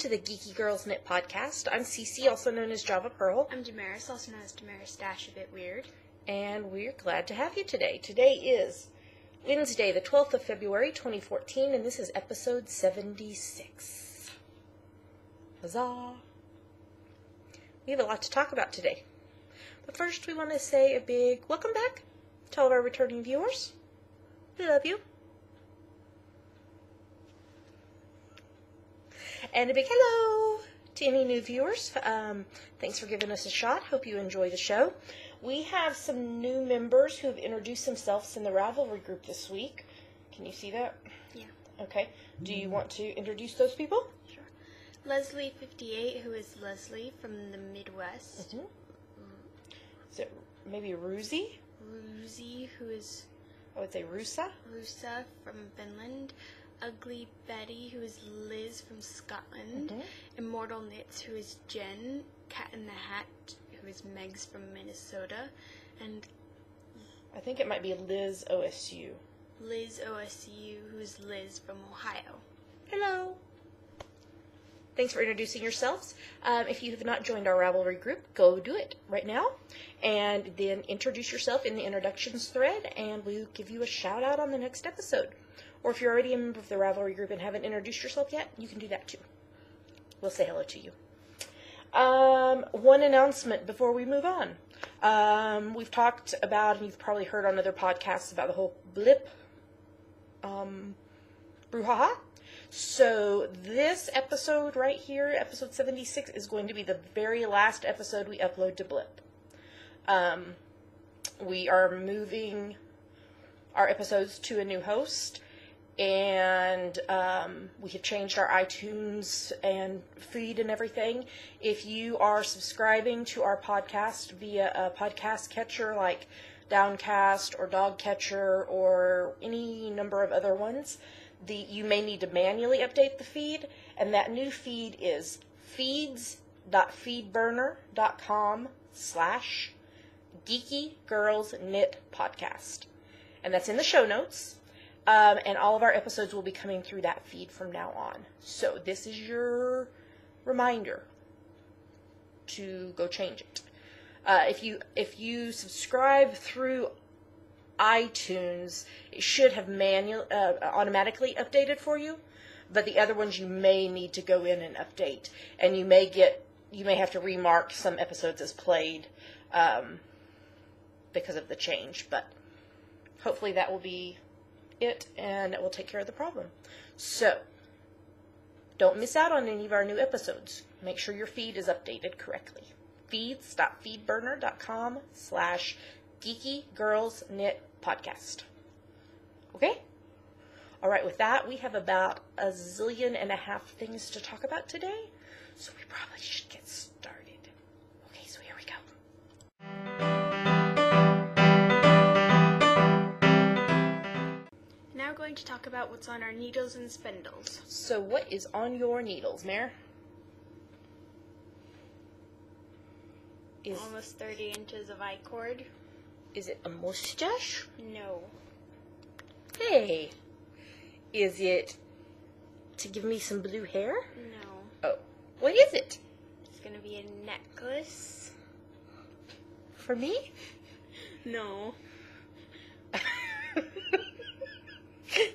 to the Geeky Girls Knit Podcast. I'm Cece, also known as Java Pearl. I'm Damaris, also known as Damaris Dash, a bit weird. And we're glad to have you today. Today is Wednesday, the 12th of February, 2014, and this is episode 76. Huzzah! We have a lot to talk about today. But first, we want to say a big welcome back to all of our returning viewers. We love you. And a big hello to any new viewers. Thanks for giving us a shot. Hope you enjoy the show. We have some new members who have introduced themselves in the Ravelry group this week. Can you see that? Yeah. Okay. Do you want to introduce those people? Sure. Leslie58, who is Leslie from the Midwest. Mm-hmm. Is it maybe Ruzi? Ruzi, who is... I would say Rusa. Rusa from Finland. Ugly Betty, who is Liz from Scotland. Mm-hmm. Immortal Knits, who is Jen. Cat in the Hat, who is Megs from Minnesota. And I think it might be Liz OSU. Liz OSU, who is Liz from Ohio. Hello. Thanks for introducing yourselves. If you have not joined our Ravelry group, go do it right now. And then introduce yourself in the introductions thread, and we'll give you a shout out on the next episode. Or if you're already a member of the Ravelry group and haven't introduced yourself yet, you can do that too. We'll say hello to you. One announcement before we move on. We've talked about, and you've probably heard on other podcasts, about the whole blip brouhaha. So this episode right here, episode 76, is going to be the very last episode we upload to Blip. We are moving our episodes to a new host, and we have changed our iTunes and feed and everything. If you are subscribing to our podcast via a podcast catcher like Downcast or Dogcatcher or any number of other ones, you may need to manually update the feed, and that new feed is feeds.feedburner.com/geekygirlsknitpodcast. And that's in the show notes. And all of our episodes will be coming through that feed from now on. So this is your reminder to go change it. If you subscribe through iTunes, it should have automatically updated for you. But the other ones you may need to go in and update, and you may have to remark some episodes as played because of the change. But hopefully that will be it, and it will take care of the problem. So, don't miss out on any of our new episodes. Make sure your feed is updated correctly. feeds.feedburner.com/geekygirlsknitpodcast. Okay? Alright, with that, we have about a zillion and a half things to talk about today, so we probably should get started. Okay, so here we go. Now we're going to talk about what's on our needles and spindles. So what is on your needles, Mare? Almost 30 inches of I-cord. Is it a mustache? No. Hey, is it to give me some blue hair? No. Oh, what is it? It's going to be a necklace. For me? No.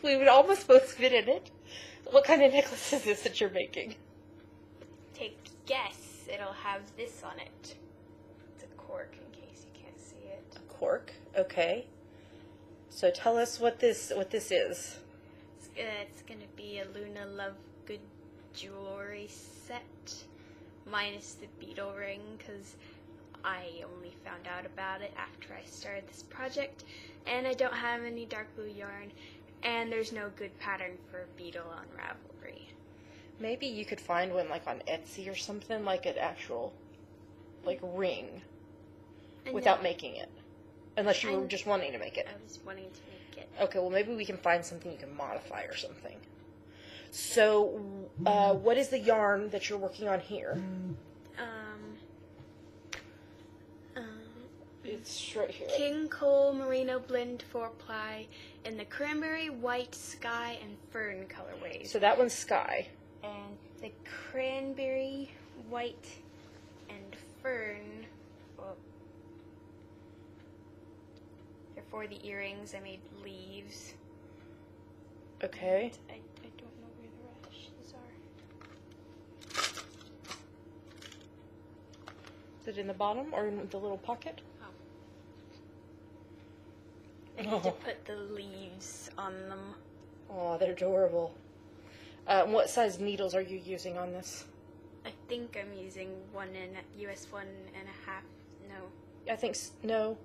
We would almost both fit in it. What kind of necklace is this that you're making? Take a guess. It'll have this on it. It's a cork in case you can't see it. A cork? Okay. So tell us what this is. It's going to be a Luna Lovegood jewelry set, minus the beetle ring, because I only found out about it after I started this project, and I don't have any dark blue yarn, and there's no good pattern for beetle on Ravelry. Maybe you could find one like on Etsy or something, like an actual ring, without making it. Unless you were just wanting to make it. I was wanting to make it. Okay, well maybe we can find something you can modify or something. So, what is the yarn that you're working on here? It's right here. King Cole Merino Blend 4-ply in the cranberry, white, sky, and fern colorways. So that one's sky. And the cranberry, white, and fern, well, they're for the earrings. I made leaves. Okay. I don't know where the radishes are. Is it in the bottom or in the little pocket? I need to put the leaves on them. Oh, they're adorable. What size needles are you using on this? I think I'm using US 1.5. No. I think no.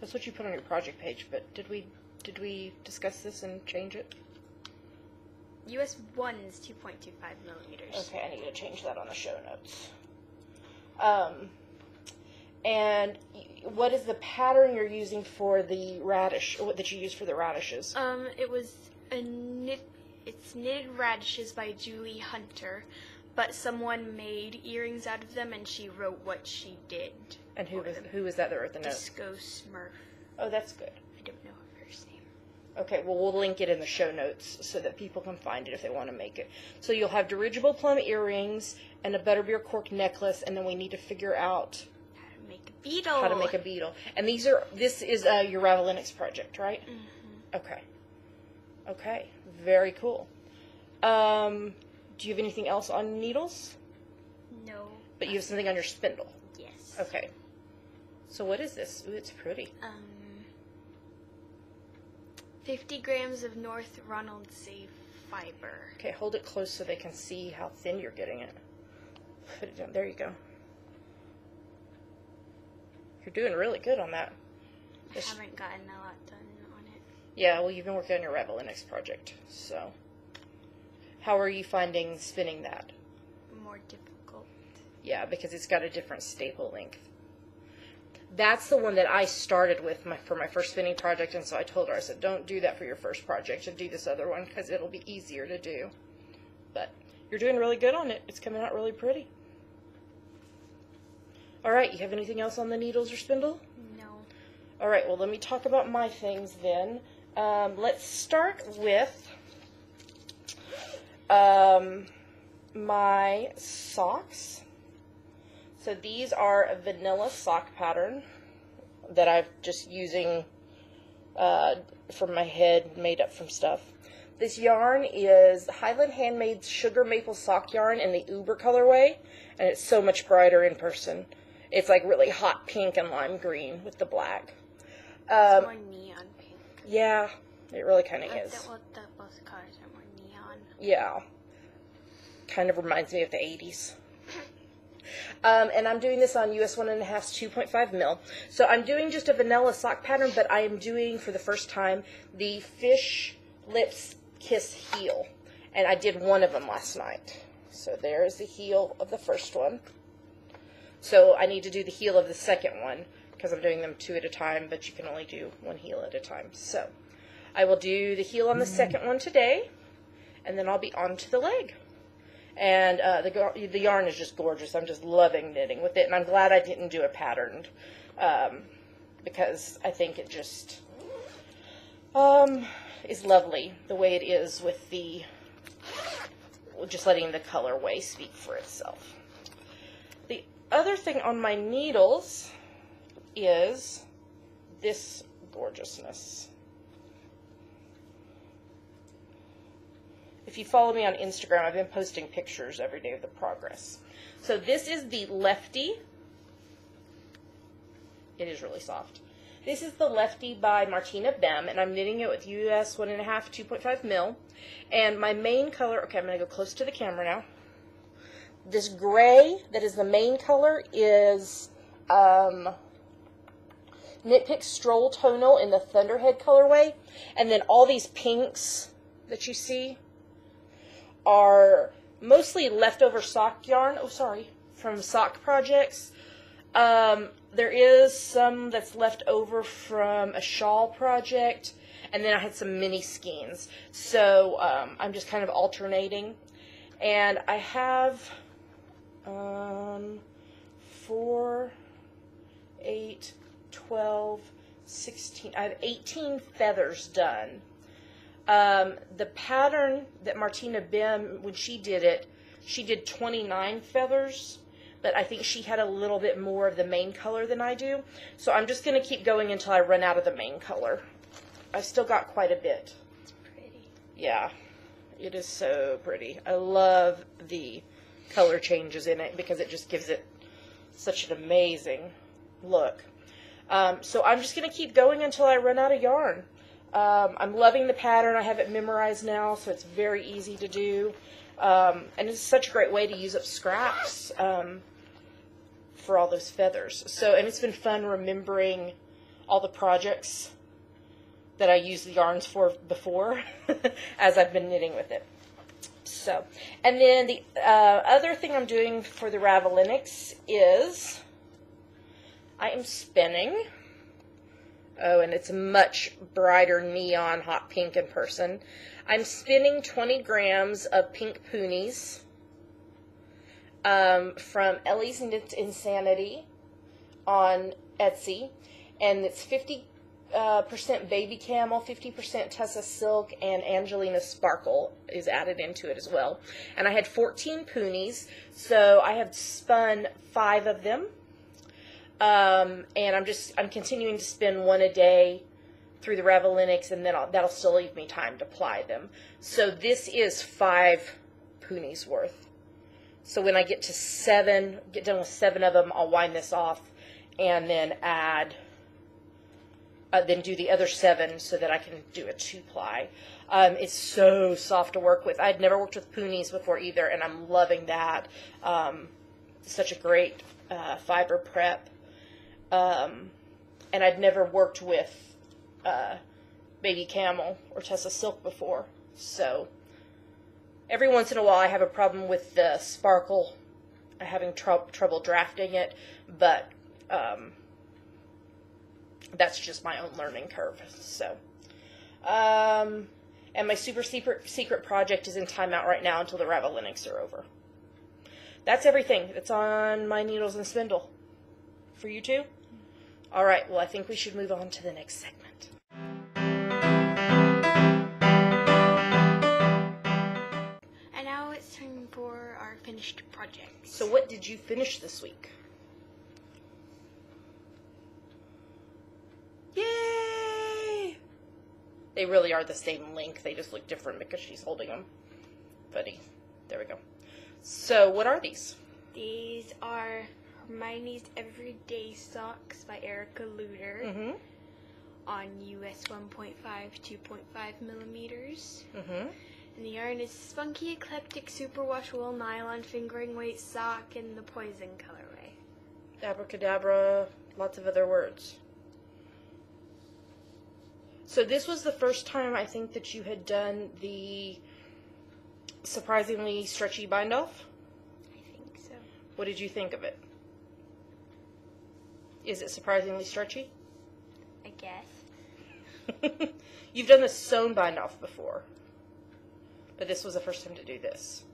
That's what you put on your project page. But did we discuss this and change it? US 1 is 2.25 millimeters. Okay, I need to change that on the show notes. And what is the pattern you're using for the radish? That you use for the radishes? It was it's knitted radishes by Julie Hunter, but someone made earrings out of them, and she wrote what she did. And who was that wrote the note? Disco Smurf. Oh, that's good. I don't know her first name. Okay, well, we'll link it in the show notes so that people can find it if they want to make it. So you'll have dirigible plum earrings and a butterbeer cork necklace, and then we need to figure out how to make a beetle. And this is your Ravelinix project, right? Mm-hmm. Okay. Okay, very cool. Do you have anything else on needles? No. But you have something on your spindle? Yes. Okay. So what is this? Ooh, it's pretty. 50 grams of North Ronaldsay fiber. Okay, hold it close so they can see how thin you're getting it. Put it down. There you go. You're doing really good on that. I haven't gotten a lot done on it. Yeah, well, you've been working on your Ravelinix project, so. How are you finding spinning that? More difficult. Yeah, because it's got a different staple length. That's the one that I started with for my first spinning project, and so I told her, I said, don't do that for your first project, and do this other one, because it'll be easier to do. But you're doing really good on it. It's coming out really pretty. All right, you have anything else on the needles or spindle? No. All right, well, let me talk about my things then. Let's start with my socks. So these are a vanilla sock pattern that I'm just using from my head, made up from stuff. This yarn is Highland Handmade Sugar Maple Sock Yarn in the Uber colorway, and it's so much brighter in person. It's like really hot pink and lime green with the black. It's more neon pink. Yeah, it really kind of is. Both colors are more neon. Yeah. Kind of reminds me of the 80s. And I'm doing this on US 1.5 2.5 mil. So I'm doing just a vanilla sock pattern, but I am doing, for the first time, the Fish Lips Kiss heel. And I did one of them last night. So there's the heel of the first one. So I need to do the heel of the second one, because I'm doing them two at a time, but you can only do one heel at a time. So I will do the heel on the second one today, and then I'll be on to the leg. And the yarn is just gorgeous. I'm just loving knitting with it, and I'm glad I didn't do a patterned, because I think it just is lovely the way it is with the, just letting the colorway speak for itself. The other thing on my needles is this gorgeousness. If you follow me on Instagram, I've been posting pictures every day of the progress. So this is the Lefty. It is really soft. This is the Lefty by Martina Bem, and I'm knitting it with US 1.5 2.5 mil. And my main color, okay, I'm going to go close to the camera now. This gray that is the main color is Knit Pick Stroll Tonal in the Thunderhead colorway. And then all these pinks that you see are mostly leftover sock yarn. Oh, sorry, from sock projects. There is some that's left over from a shawl project, and then I had some mini skeins. So I'm just kind of alternating, and I have 4, 8, 12, 16. I have 18 feathers done. The pattern that Martina Bim, when she did 29 feathers, but I think she had a little bit more of the main color than I do. So I'm just going to keep going until I run out of the main color. I've still got quite a bit. It's pretty. Yeah, it is so pretty. I love the color changes in it because it just gives it such an amazing look. So I'm just going to keep going until I run out of yarn. I'm loving the pattern. I have it memorized now, so it's very easy to do. And it's such a great way to use up scraps for all those feathers. So, and it's been fun remembering all the projects that I used the yarns for before as I've been knitting with it. So, and then the other thing I'm doing for the Ravelinics is I am spinning. Oh, and it's a much brighter neon hot pink in person. I'm spinning 20 grams of pink poonies from Ellie's Knit Insanity on Etsy. And it's 50% baby camel, 50% Tessa silk, and Angelina sparkle is added into it as well. And I had 14 poonies, so I have spun 5 of them. And I'm continuing to spin one a day through the Ravelinics, and then that'll still leave me time to ply them. So this is 5 poonies worth. So when I get done with 7 of them, I'll wind this off and then then do the other 7 so that I can do a 2-ply. It's so soft to work with. I'd never worked with poonies before either, and I'm loving that. Such a great fiber prep. And I'd never worked with baby camel or Tessa silk before. So every once in a while I have a problem with the sparkle, having trouble drafting it, but that's just my own learning curve. So and my super secret project is in timeout right now until the Ravelinics are over. That's everything that's on my needles and spindle. For you too? All right, well, I think we should move on to the next segment. And now it's time for our finished projects. So what did you finish this week? Yay! They really are the same length. They just look different because she's holding them. Funny. There we go. So what are these? These are Hermione's Everyday Socks by Erica Luder on US 1.5, 2.5 millimeters. And the yarn is Spunky Eclectic Superwash Wool Nylon Fingering Weight Sock in the Poison colorway. Abracadabra, lots of other words. So this was the first time I think that you had done the surprisingly stretchy bind off? I think so. What did you think of it? Is it surprisingly stretchy? I guess. You've done the sewn bind off before, but this was the first time to do this.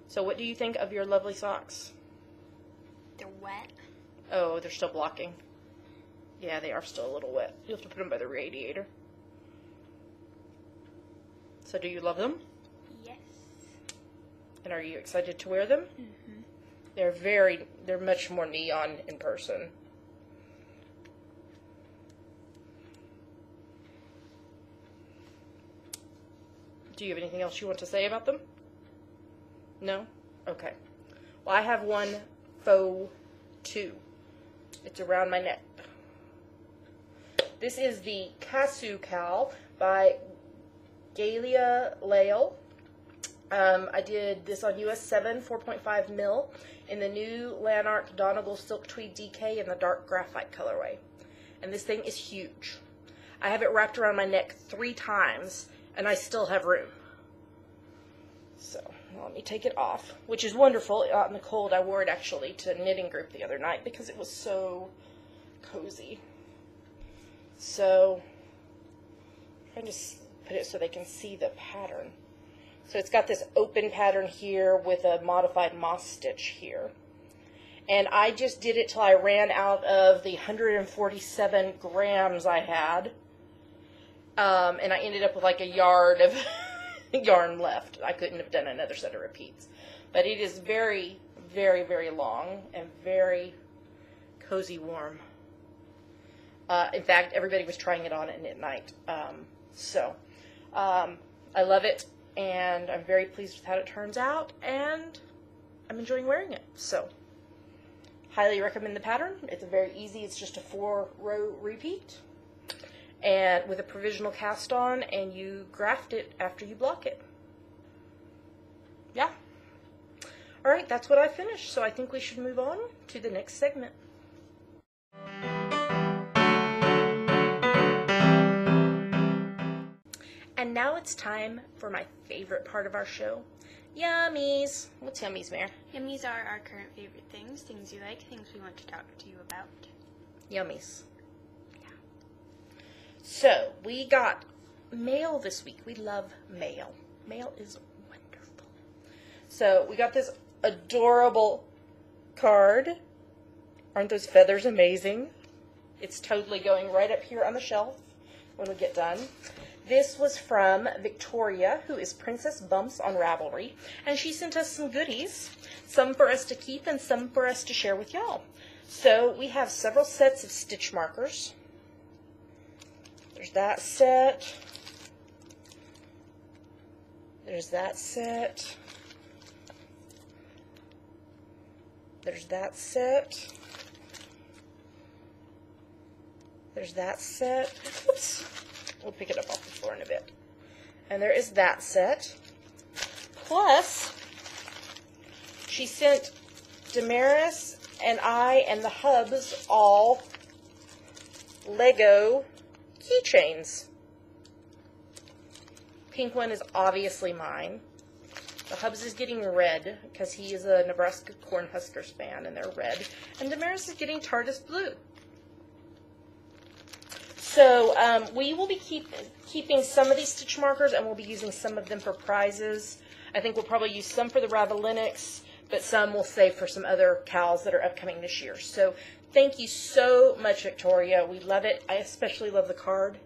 So what do you think of your lovely socks? They're wet. Oh, they're still blocking. Yeah, they are still a little wet. You'll have to put them by the radiator. So do you love them? Yes. And are you excited to wear them? They're much more neon in person. Do you have anything else you want to say about them? No? Okay. Well, I have one faux two. It's around my neck. This is the Casu Cal by Galia Lale. I did this on US 7, 4.5 mil in the new Lanark Donegal Silk Tweed DK in the dark graphite colorway. And this thing is huge. I have it wrapped around my neck 3 times, and I still have room. So, let me take it off, which is wonderful. Out in the cold, I wore it actually to a knitting group the other night because it was so cozy. So, I'm trying to put it so they can see the pattern. So it's got this open pattern here with a modified moss stitch here. And I just did it till I ran out of the 147 grams I had. And I ended up with like a yard of yarn left. I couldn't have done another set of repeats. But it is very, very, very long and very cozy warm. In fact, everybody was trying it on at night. I love it, and I'm very pleased with how it turns out, and I'm enjoying wearing it. So, highly recommend the pattern. It's very easy. It's just a 4-row repeat, and with a provisional cast on, and you graft it after you block it. Yeah. All right, that's what I finished. So I think we should move on to the next segment. And now it's time for my favorite part of our show, Yummies. What's Yummies, Mare? Yummies are our current favorite things, things you like, things we want to talk to you about. Yummies. Yeah. So, we got mail this week. We love mail. Mail is wonderful. So, we got this adorable card. Aren't those feathers amazing? It's totally going right up here on the shelf when we get done. This was from Victoria, who is Princess Bumps on Ravelry, and she sent us some goodies, some for us to keep and some for us to share with y'all. So we have several sets of stitch markers. There's that set. There's that set. There's that set. There's that set. Oops. We'll pick it up off the floor in a bit. And there is that set. Plus, she sent Damaris and I and the hubs all Lego keychains. Pink one is obviously mine. The hubs is getting red because he is a Nebraska Cornhuskers fan and they're red. And Damaris is getting TARDIS blue. So we will be keeping some of these stitch markers, and we'll be using some of them for prizes. I think we'll probably use some for the Ravelinics, but some we'll save for some other cows that are upcoming this year. So thank you so much, Victoria. We love it. I especially love the card.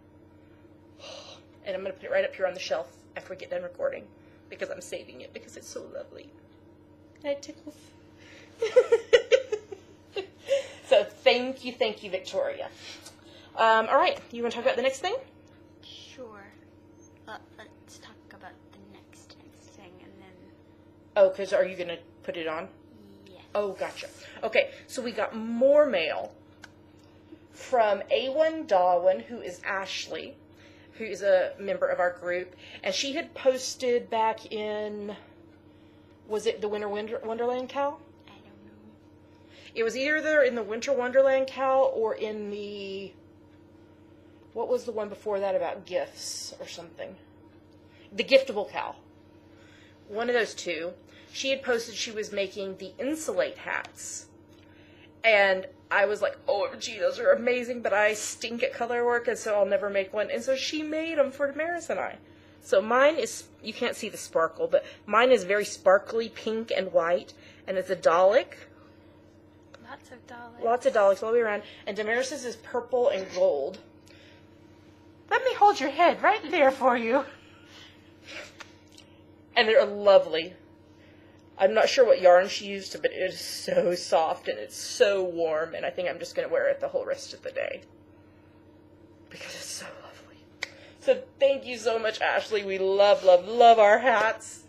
And I'm going to put it right up here on the shelf after we get done recording, because I'm saving it because it's so lovely. And it tickles. So thank you, Victoria. All right, you want to talk about the next thing? Sure. Let's talk about the next thing, and then... Oh, because are you going to put it on? Yes. Oh, gotcha. Okay, so we got more mail from A1 Darwin, who is Ashley, who is a member of our group, and she had posted back in, was it the Winter Wonderland Cow? I don't know. It was either in the Winter Wonderland Cow or in the... What was the one before that about gifts or something? The Giftable Cow. One of those two. She had posted she was making the Insulate hats. And I was like, OMG, those are amazing, but I stink at color work, and so I'll never make one. And so she made them for Damaris and I. So mine is, you can't see the sparkle, but mine is very sparkly pink and white, and it's a Dalek. Lots of Daleks. Lots of Daleks all the way around. And Damaris's is purple and gold. Let me hold your head right there for you. And they're lovely. I'm not sure what yarn she used, but it is so soft and it's so warm, and I think I'm just going to wear it the whole rest of the day. Because it's so lovely. So thank you so much, Ashley. We love, love, love our hats.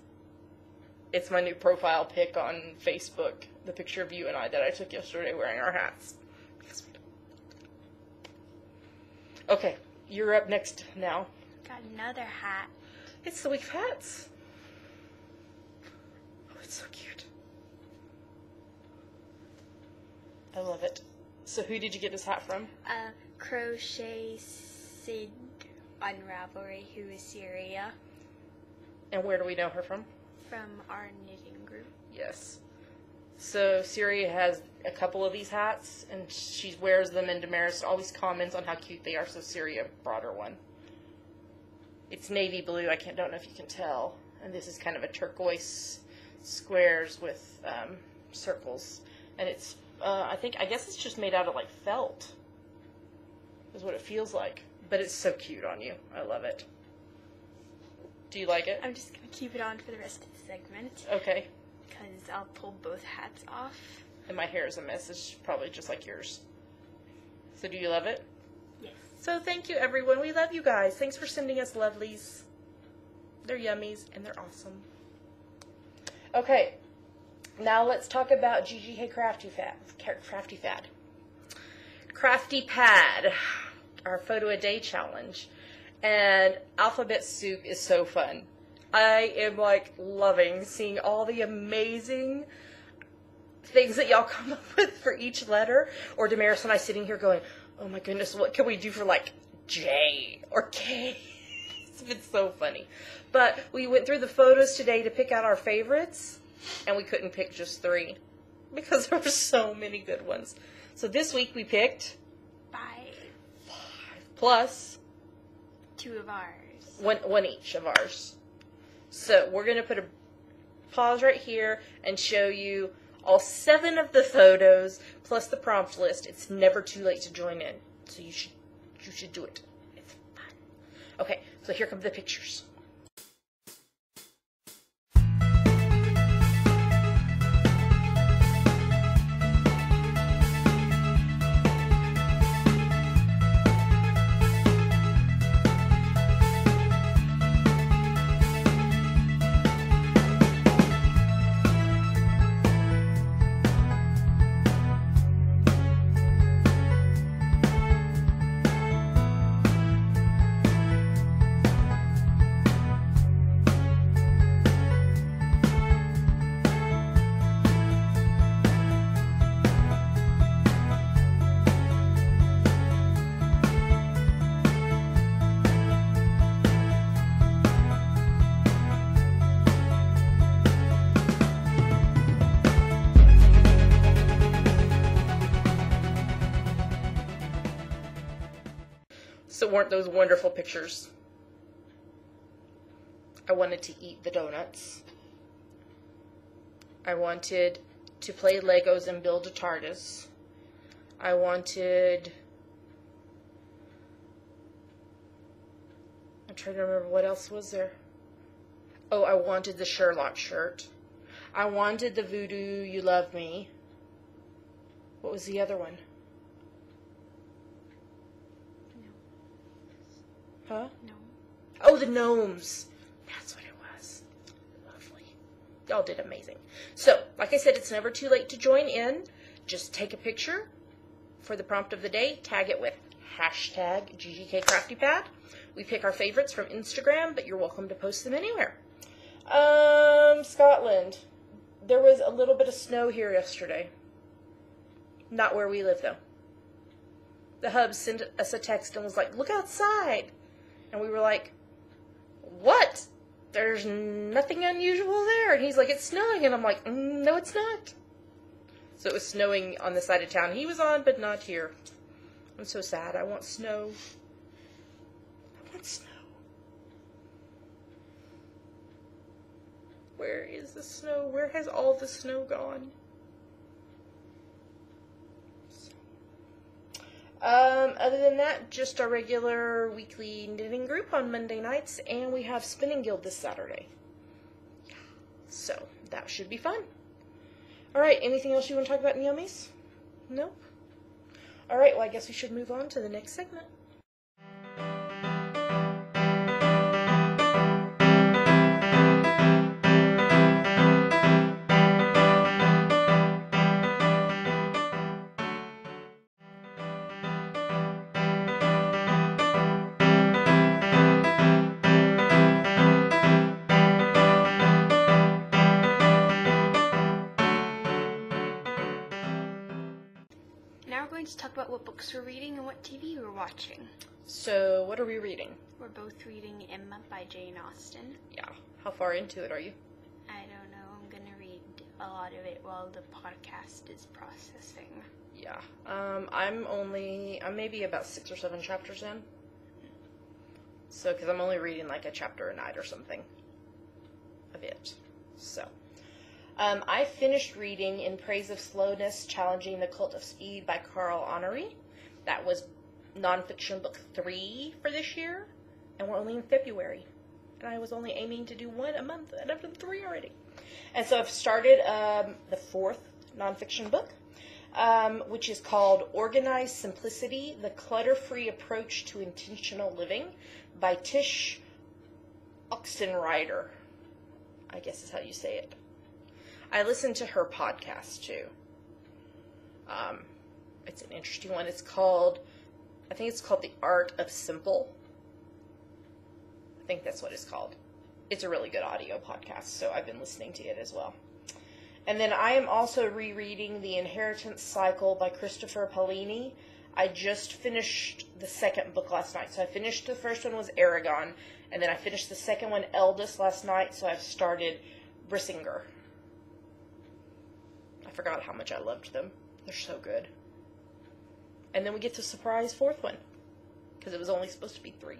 It's my new profile pic on Facebook, the picture of you and I that I took yesterday wearing our hats. Okay. You're up next now. Got another hat. It's the week of hats. Oh, it's so cute. I love it. So who did you get this hat from? Crochet Sid on Ravelry, who is Syria. And where do we know her from? From our knitting group. Yes. So Syria has a couple of these hats, and she wears them, and Damaris always comments on how cute they are, so Syria brought her one. It's navy blue, I don't know if you can tell, and this is kind of a turquoise squares with circles, and it's, I guess it's just made out of like felt, is what it feels like, But it's so cute on you. I love it. Do you like it? I'm just going to keep it on for the rest of the segment. Okay. Because I'll pull both hats off. And my hair is a mess. It's probably just like yours. So do you love it? Yes. So thank you, everyone. We love you guys. Thanks for sending us lovelies. They're yummies, and they're awesome. Okay. Now let's talk about GGK Crafty Fad. Crafty Pad, our photo a day challenge. And alphabet soup is so fun. I am like loving seeing all the amazing things that y'all come up with for each letter. Or Damaris and I sitting here going, oh my goodness, what can we do for like J or K? It's been so funny. But we went through the photos today to pick out our favorites, and we couldn't pick just 3 because there were so many good ones. So this week we picked 5 plus 2 of ours. One each of ours. So we're going to put a pause right here and show you all 7 of the photos plus the prompt list. It's never too late to join in. So you should do it. It's fun. Okay, so here come the pictures. So weren't those wonderful pictures? I wanted to eat the donuts. I wanted to play Legos and build a TARDIS. I wanted... I'm trying to remember what else was there. Oh, I wanted the Sherlock shirt. I wanted the Voodoo You Love Me. What was the other one? Huh? No. Oh, the gnomes. That's what it was. Lovely. Y'all did amazing. So, like I said, it's never too late to join in. Just take a picture for the prompt of the day. Tag it with hashtag GGKCraftyPad. We pick our favorites from Instagram, but you're welcome to post them anywhere. Scotland. There was a little bit of snow here yesterday. Not where we live, though. The hub sent us a text and was like, look outside. And we were like, what? There's nothing unusual there. And he's like, it's snowing. And I'm like, no, it's not. So it was snowing on the side of town he was on, but not here. I'm so sad. I want snow. I want snow. Where is the snow? Where has all the snow gone? Other than that, just our regular weekly knitting group on Monday nights, and we have Spinning Guild this Saturday. Yeah. So, that should be fun. Alright, anything else you want to talk about in Yummies? Nope. Alright, well I guess we should move on to the next segment. To talk about what books we're reading and what TV we're watching. So, what are we reading? We're both reading Emma by Jane Austen. Yeah. How far into it are you? I don't know. I'm going to read a lot of it while the podcast is processing. Yeah. I'm maybe about 6 or 7 chapters in. So, because I'm only reading like a chapter a night or something of it. So. I finished reading In Praise of Slowness, Challenging the Cult of Speed by Carl Honoré. That was nonfiction book 3 for this year, and we're only in February. And I was only aiming to do 1 a month, and I've done 3 already. And so I've started the 4th nonfiction book, which is called Organized Simplicity, The Clutter-Free Approach to Intentional Living by Tish Oxenreider. I guess is how you say it. I listen to her podcast, too. It's an interesting one. I think it's called The Art of Simple. I think that's what it's called. It's a really good audio podcast, so I've been listening to it as well. And then I am also rereading The Inheritance Cycle by Christopher Paolini. I just finished the 2nd book last night. So I finished the first one was Aragon, and then I finished the 2nd one, Eldest, last night, so I've started Brissinger. I forgot how much I loved them. They're so good. And then we get to surprise 4th one, because it was only supposed to be 3.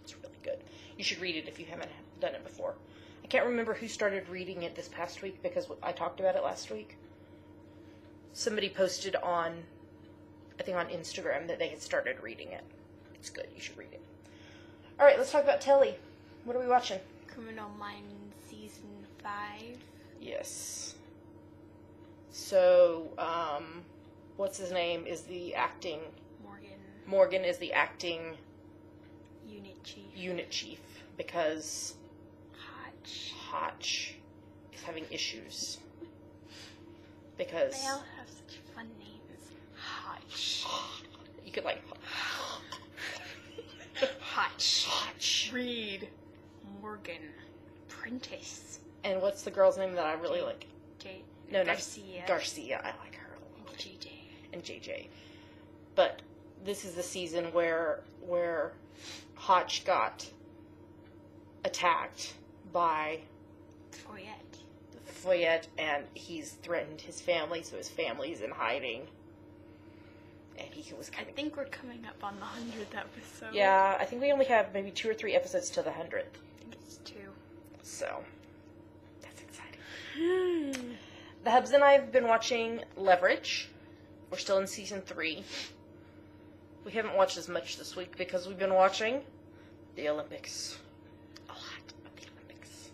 It's really good. You should read it if you haven't done it before. I can't remember who started reading it this past week, because I talked about it last week. Somebody posted on, I think on Instagram, that they had started reading it. It's good. You should read it. All right, let's talk about telly. What are we watching? Criminal Minds Season 5. Yes. So, what's his name is the acting... Morgan is the acting... Unit chief. Because... Hotch is having issues. Because... They all have such fun names. Hotch. You could like... Hotch. Reed. Morgan. Prentice. And what's the girl's name that I really like? Garcia. Garcia. I like her a lot. JJ. And JJ. But this is the season where Hotch got attacked by Foyette, and he's threatened his family, so his family's in hiding. And he was kind of... I think we're coming up on the 100th episode. Yeah, I think we only have maybe 2 or 3 episodes till the 100th. I think it's 2. So, that's exciting. The hubs and I have been watching Leverage. We're still in season 3. We haven't watched as much this week because we've been watching the Olympics. A lot of the Olympics.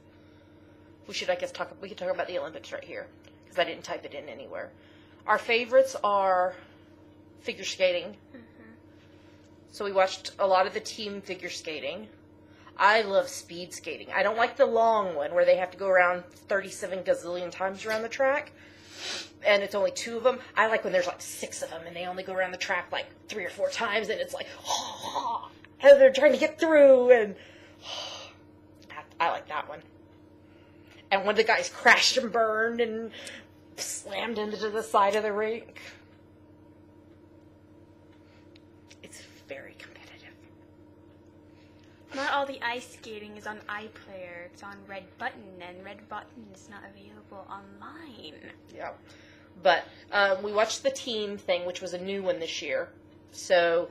We could talk about the Olympics right here because I didn't type it in anywhere. Our favorites are figure skating. Mm-hmm. So we watched a lot of the team figure skating. I love speed skating. I don't like the long one where they have to go around 37 gazillion times around the track. And it's only 2 of them. I like when there's like 6 of them and they only go around the track like 3 or 4 times and it's like, and they're trying to get through and I like that one. And when the guys crashed and burned and slammed into the side of the rink. It's very competitive. Not all the ice skating is on iPlayer. It's on Red Button, and Red Button is not available online. Yeah. But we watched the team thing, which was a new one this year. So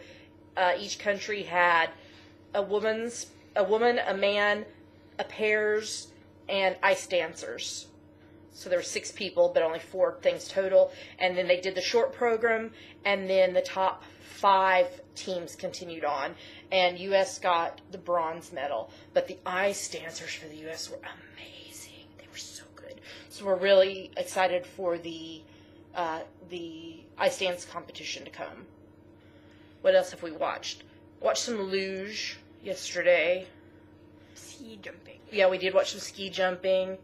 each country had a woman, a man, a pairs, and ice dancers. So there were 6 people, but only 4 things total. And then they did the short program, and then the top 5 teams continued on. And U.S. got the bronze medal. But the ice dancers for the U.S. were amazing. They were so good. So we're really excited for the ice dance competition to come. What else have we watched? Watched some luge yesterday. Ski jumping. Yeah, we did watch some ski jumping.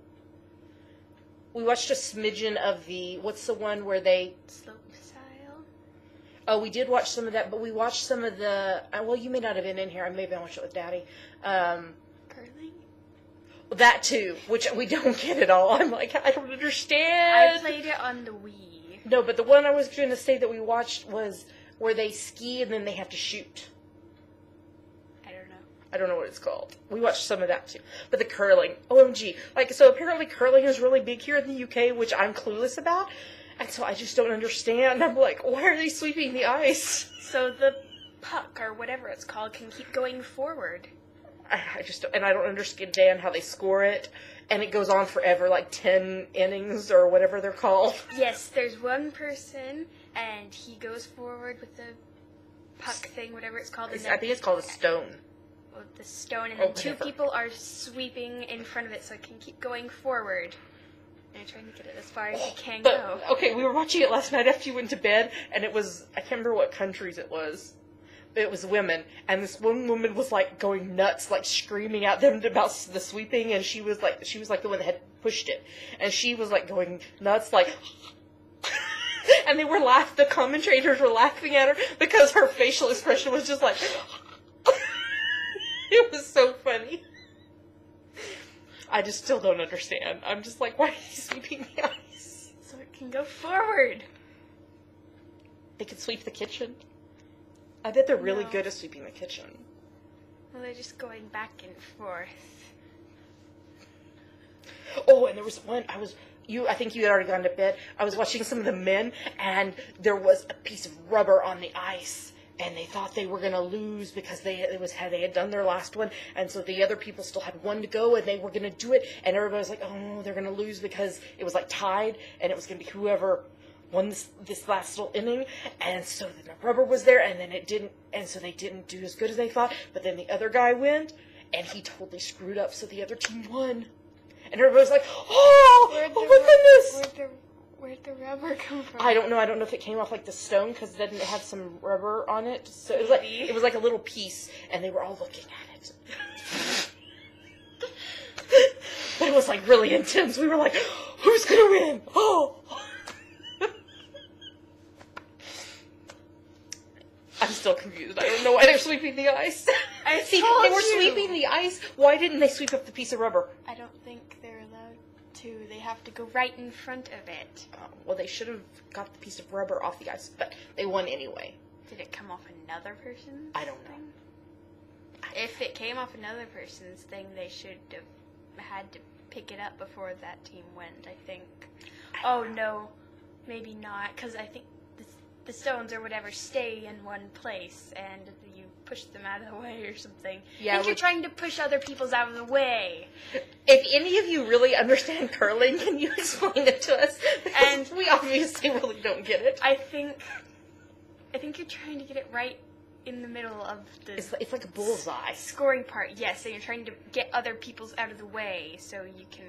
We watched a smidgen of what's the one where they... Slope style? Oh, we did watch some of that, but we watched some of the... well, you may not have been in here. Maybe I watched it with Daddy. Curling? That too, which we don't get at all. I'm like, I don't understand. I played it on the Wii. No, but the one I was going to say that we watched was where they ski and then they have to shoot. I don't know what it's called. We watched some of that too. But the curling, OMG. So apparently curling is really big here in the UK, which I'm clueless about. And so I just don't understand. I'm like, why are they sweeping the ice? So the puck, or whatever it's called, can keep going forward. I don't understand how they score it. And it goes on forever, like 10 innings or whatever they're called. Yes, there's one person, and he goes forward with the puck thing, whatever it's called. I think it's called a stone. Well, the stone, and then two whatever. people are sweeping in front of it so it can keep going forward. And trying to get it as far as you can go. Okay, we were watching it last night after you went to bed, and it was, I can't remember what countries it was. It was women, and this one woman was like going nuts, like screaming at them about the sweeping, and she was like the one that had pushed it, and she was like going nuts, like, and they were the commentators were laughing at her because her facial expression was just like, it was so funny. I just still don't understand. I'm just like, why are you sweeping the ice? So it can go forward. They could sweep the kitchen. I bet they're really No. good at sweeping the kitchen. Well, they're just going back and forth. Oh, and there was one, I think you had already gone to bed. I was watching some of the men, and there was a piece of rubber on the ice, and they thought they were going to lose because they had done their last one, and so the other people still had one to go, and they were going to do it, and everybody was like, oh, they're going to lose because it was like tied, and it was going to be whoever won this last little inning, and so then the rubber was there, and then it didn't, and so they didn't do as good as they thought, but then the other guy went, and he totally screwed up, so the other team won. And everybody was like, oh my goodness! Where'd the rubber come from? I don't know if it came off like the stone, because it didn't have some rubber on it, so it was like a little piece, and they were all looking at it. But it was like really intense. We were like, who's gonna win? Oh! I'm still confused. I don't know why they're sweeping the ice. I See, told they were you. sweeping the ice. Why didn't they sweep up the piece of rubber? I don't think they're allowed to. They have to go right in front of it. Well, they should have got the piece of rubber off the ice, but they won anyway. Did it come off another person's I don't know. thing? If it came off another person's thing, they should have had to pick it up before that team went, I think. Oh, no. Maybe not, because I think the stones or whatever stay in one place, and you push them out of the way or something. Yeah, I think you're trying to push other people's out of the way. If any of you really understand curling, can you explain it to us? And we obviously really don't get it. I think you're trying to get it right in the middle of the... It's like a bullseye. Scoring part, yes. So you're trying to get other people's out of the way so you can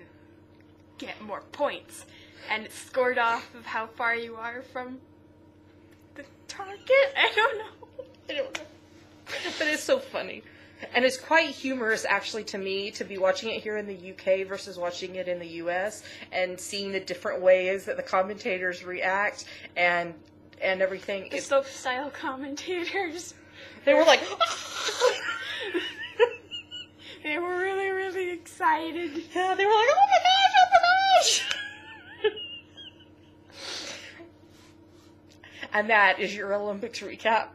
get more points. And it's scored off of how far you are from the target? I don't know. But it's so funny. And it's quite humorous, actually, to me, to be watching it here in the UK versus watching it in the US, and seeing the different ways that the commentators react and everything. The slopestyle commentators. They were like... They were really, really excited. Yeah, they were like, oh my gosh! And that is your Olympics recap.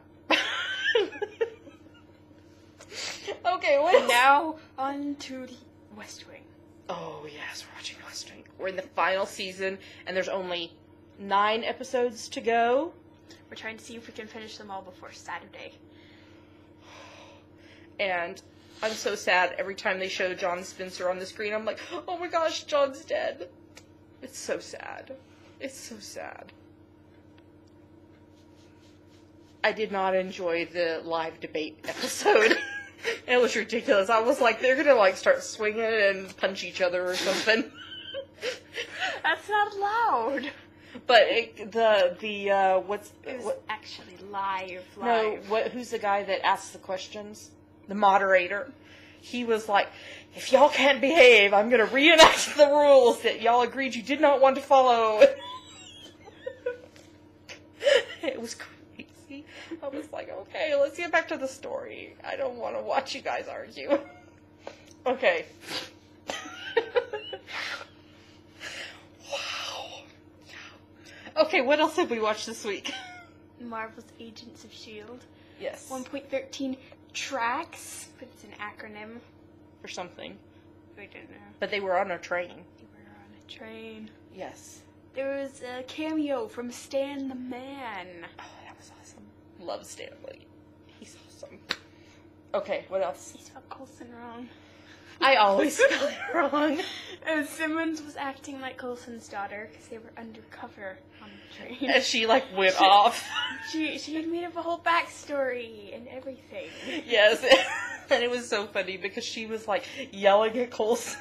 Okay, what? Now, on to the West Wing. Oh, yes, we're watching West Wing. We're in the final season, and there's only 9 episodes to go. We're trying to see if we can finish them all before Saturday. And I'm so sad every time they show John Spencer on the screen. I'm like, oh my gosh, John's dead. It's so sad. It's so sad. I did not enjoy the live debate episode. It was ridiculous. I was like, they're gonna like start swinging and punch each other or something. That's not allowed. But what's It was what? actually live. No, who's the guy that asks the questions? The moderator. He was like, if y'all can't behave, I'm gonna reenact the rules that y'all agreed you did not want to follow. It was crazy. I was like, okay, let's get back to the story. I don't want to watch you guys argue. Okay. Wow. Okay, what else have we watched this week? Marvel's Agents of S.H.I.E.L.D. Yes. 1.13 tracks, but it's an acronym. Or something. I don't know. But they were on a train. They were on a train. Yes. There was a cameo from Stan the Man. Oh, that was awesome. Love Stanley. He's awesome. Okay, what else? He spelled Coulson wrong. I always spell it wrong. Simmons was acting like Coulson's daughter because they were undercover on the train. And she, like, went off. She had made up a whole backstory and everything. Yes. And it was so funny because she was, like, yelling at Coulson.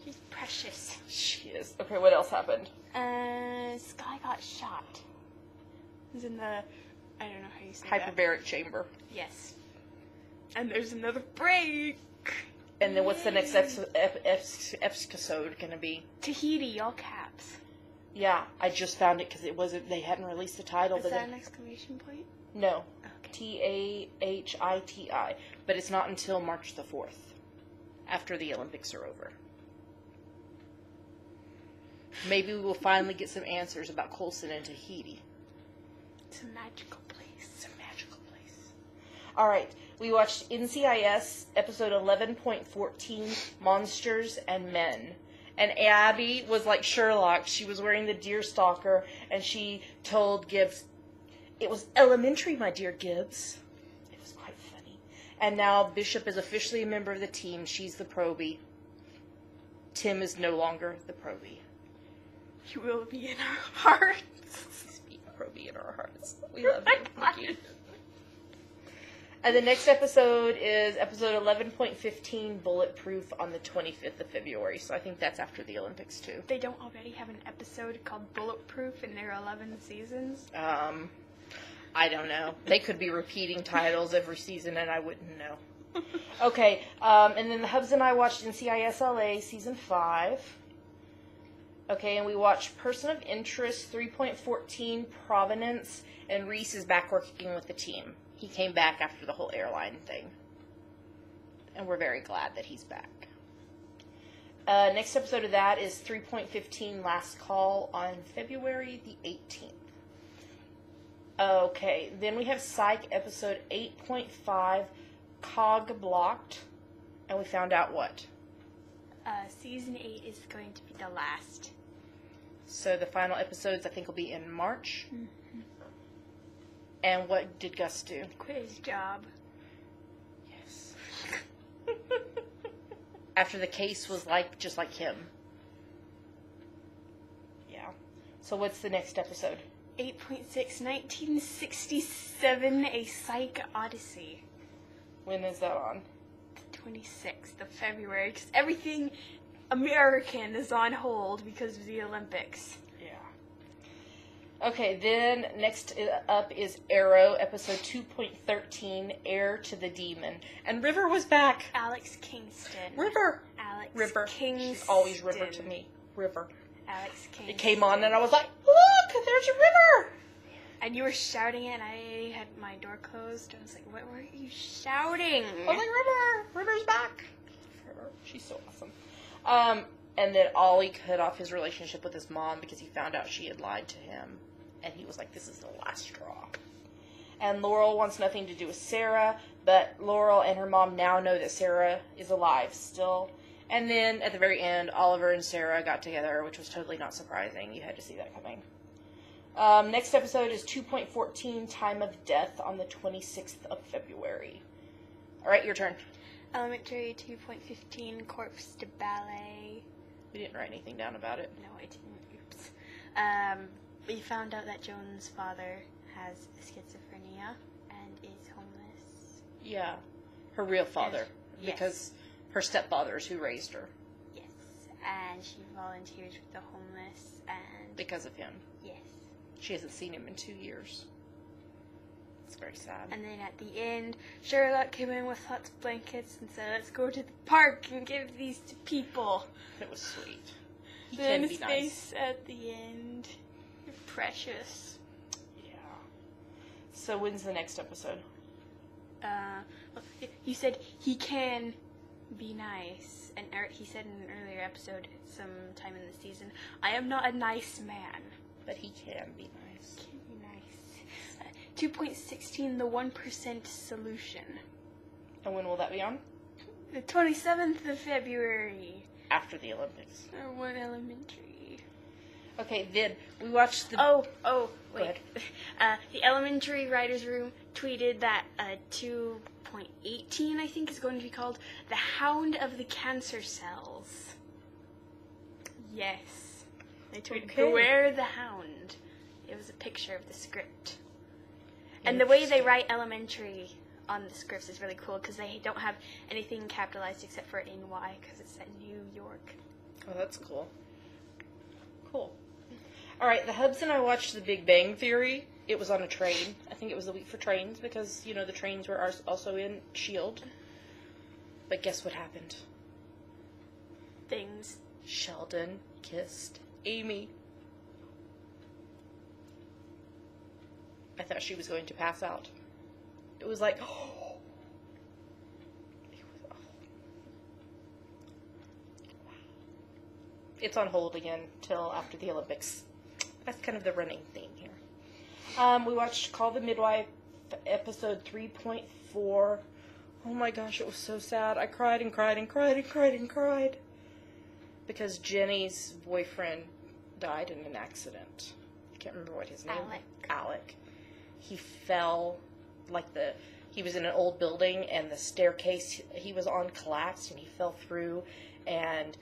She's precious. She is. Okay, what else happened? Sky got shot. It was in the, I don't know how you say that. Hyperbaric chamber. Yes. And there's another break. And then what's the next episode going to be? Tahiti, all caps. Yeah, I just found it because they hadn't released the title. Is that an exclamation point? No. Okay. Tahiti. But it's not until March the 4th, after the Olympics are over. Maybe we will finally get some answers about Coulson and Tahiti. It's a magical place. It's a magical place. All right. We watched NCIS episode 11.14, Monsters and Men. And Abby was like Sherlock. She was wearing the deerstalker, and she told Gibbs, "It was elementary, my dear Gibbs." It was quite funny. And now Bishop is officially a member of the team. She's the probie. Tim is no longer the probie. You will be in our hearts. Be a probie in our hearts. We love you, Nikki. And the next episode is episode 11.15, Bulletproof, on the 25th of February. So I think that's after the Olympics, too. They don't already have an episode called Bulletproof in their 11 seasons? I don't know. They could be repeating titles every season, and I wouldn't know. Okay, and then the Hubs and I watched NCIS LA Season 5. Okay, and we watched Person of Interest 3.14, Provenance, and Reese is back working with the team. He came back after the whole airline thing. And we're very glad that he's back. Next episode of that is 3.15, Last Call, on February the 18th. Okay, then we have Psych episode 8.5, Cog Blocked. And we found out what? Season 8 is going to be the last. So the final episodes, I think, will be in March. Mm-hmm. And what did Gus do? Quit his job. Yes. After the case was just like him. Yeah. So what's the next episode? 8.6, 1967, A Psych Odyssey. When is that on? The 26th of February, because everything American is on hold because of the Olympics. Okay, then next up is Arrow, episode 2.13, Heir to the Demon. And River was back. Alex Kingston. River. River. Kingston. She's always River to me. River. Alex Kingston. It came on and I was like, look, there's a River. And you were shouting it and I had my door closed. I was like, what were you shouting? I was like, River. River's back. River. She's so awesome. And then Ollie cut off his relationship with his mom because he found out she had lied to him. And he was like, this is the last straw. And Laurel wants nothing to do with Sarah, but Laurel and her mom now know that Sarah is alive still. And then at the very end, Oliver and Sarah got together, which was totally not surprising. You had to see that coming. Next episode is 2.14, Time of Death, on the 26th of February. All right, your turn. Elementary 2.15, Corpse de Ballet. We didn't write anything down about it. No, I didn't. Oops. We found out that Joan's father has schizophrenia and is homeless. Yeah. Her real father. Yes. Because her stepfather is who raised her. Yes. And she volunteers with the homeless and... Because of him. Yes. She hasn't seen him in 2 years. It's very sad. And then at the end, Sherlock came in with lots of blankets and said, let's go to the park and give these to people. It was sweet. He then can his be face nice. at the end. You're precious. Yeah. So when's the next episode? Well, you said he can be nice. And he said in an earlier episode, sometime in the season, I am not a nice man. But he can be nice. Can be nice. 2.16, the 1% solution. And when will that be on? The 27th of February. After the Olympics. Or what elementary? Okay, then we watched the... Oh, wait. The elementary writer's room tweeted that 2 3.18, I think, is going to be called The Hound of the Cancer Cells. Yes. They tweeted, Beware the Hound. It was a picture of the script. And the way they write elementary on the scripts is really cool because they don't have anything capitalized except for NY because it's at New York. Oh, that's cool. Cool. All right, the Hubs and I watched The Big Bang Theory. It was on a train. I think it was the week for trains because, you know, the trains were also in S.H.I.E.L.D. But guess what happened? Things. Sheldon kissed Amy. I thought she was going to pass out. It was like, oh. It's on hold again till after the Olympics. That's kind of the running theme here. We watched Call the Midwife, episode 3.4. Oh my gosh, it was so sad. I cried and cried and cried and cried and cried. Because Jenny's boyfriend died in an accident. I can't remember what his name was. Alec. He fell, he was in an old building, and the staircase he was on collapsed, and he fell through, and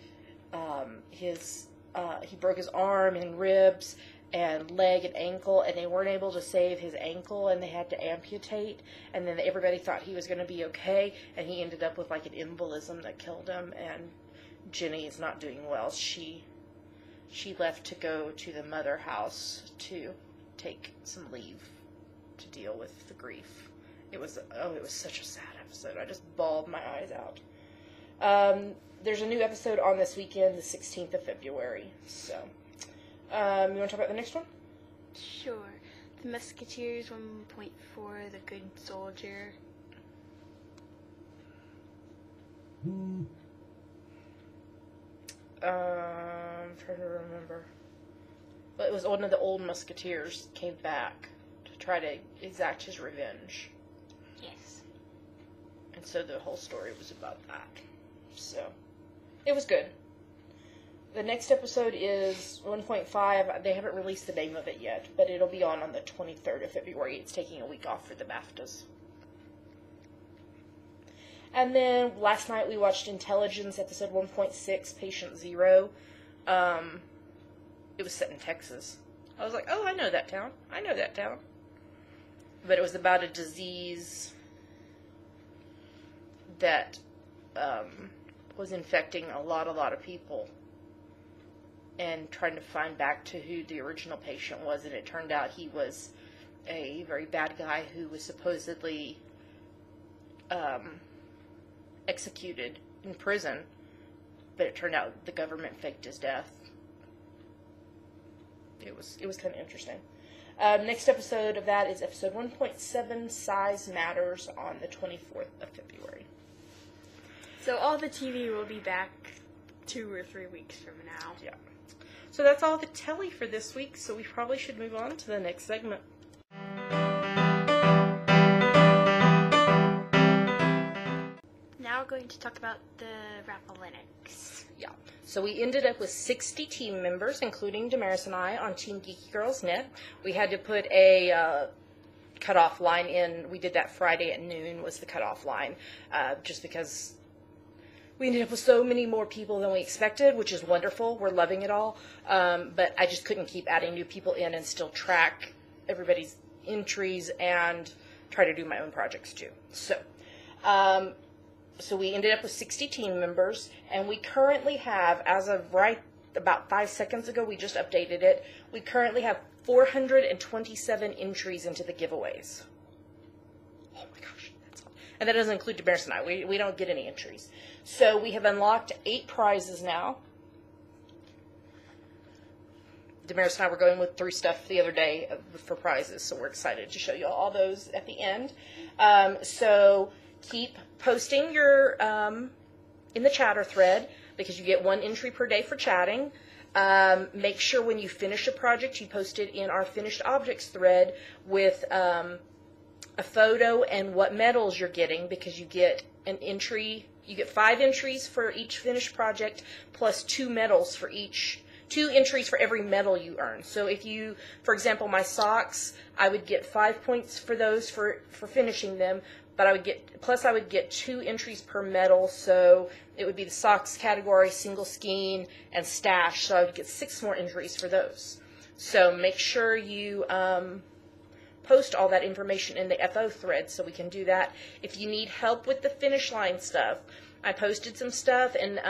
he broke his arm and ribs and leg and ankle, and they weren't able to save his ankle, and they had to amputate, and then everybody thought he was going to be okay, and he ended up with like an embolism that killed him, and Jenny is not doing well. She left to go to the mother house to take some leave to deal with the grief. It was such a sad episode. I just bawled my eyes out. There's a new episode on this weekend, the 16th of February. So, you want to talk about the next one? Sure. The Musketeers 1.4, The Good Soldier. I'm trying to remember. Well, it was one of the old Musketeers came back to try to exact his revenge. Yes. And so the whole story was about that. So, it was good. The next episode is 1.5. They haven't released the name of it yet, but it'll be on the 23rd of February. It's taking a week off for the BAFTAs. And then last night we watched Intelligence, episode 1.6, Patient Zero. It was set in Texas. I was like, oh, I know that town. But it was about a disease that was infecting a lot of people, and trying to find back to who the original patient was, and it turned out he was a very bad guy who was supposedly executed in prison, but it turned out the government faked his death. It was kind of interesting. Next episode of that is episode 1.7, Size Matters, on the 24th of February. So all the TV will be back 2 or 3 weeks from now. Yeah. So that's all the telly for this week, so we probably should move on to the next segment. Now we're going to talk about the Rappalinux. Yeah. So we ended up with 60 team members, including Damaris and I, on Team Geeky Girls Net. We had to put a cutoff line in. We did that Friday at noon was the cutoff line, just because we ended up with so many more people than we expected, which is wonderful. We're loving it all. But I just couldn't keep adding new people in and still track everybody's entries and try to do my own projects too. So we ended up with 60 team members, and we currently have, as of right about 5 seconds ago, we just updated it, we currently have 427 entries into the giveaways. Oh my gosh, that's all. And that doesn't include Damaris and I. We don't get any entries. So we have unlocked 8 prizes now. Damaris and I were going through stuff the other day for prizes, so we're excited to show you all those at the end. So keep posting your in the chatter thread, because you get 1 entry per day for chatting. Make sure when you finish a project, you post it in our finished objects thread with a photo and what medals you're getting, because you get an entry. You get 5 entries for each finished project, plus 2 medals for each. 2 entries for every medal you earn. So if you, for example, my socks, I would get 5 points for those for finishing them, but I would get 2 entries per medal, so it would be the socks category, single skein, and stash, so I would get 6 more entries for those. So make sure you post all that information in the FO thread so we can do that. If you need help with the finish line stuff, I posted some stuff, and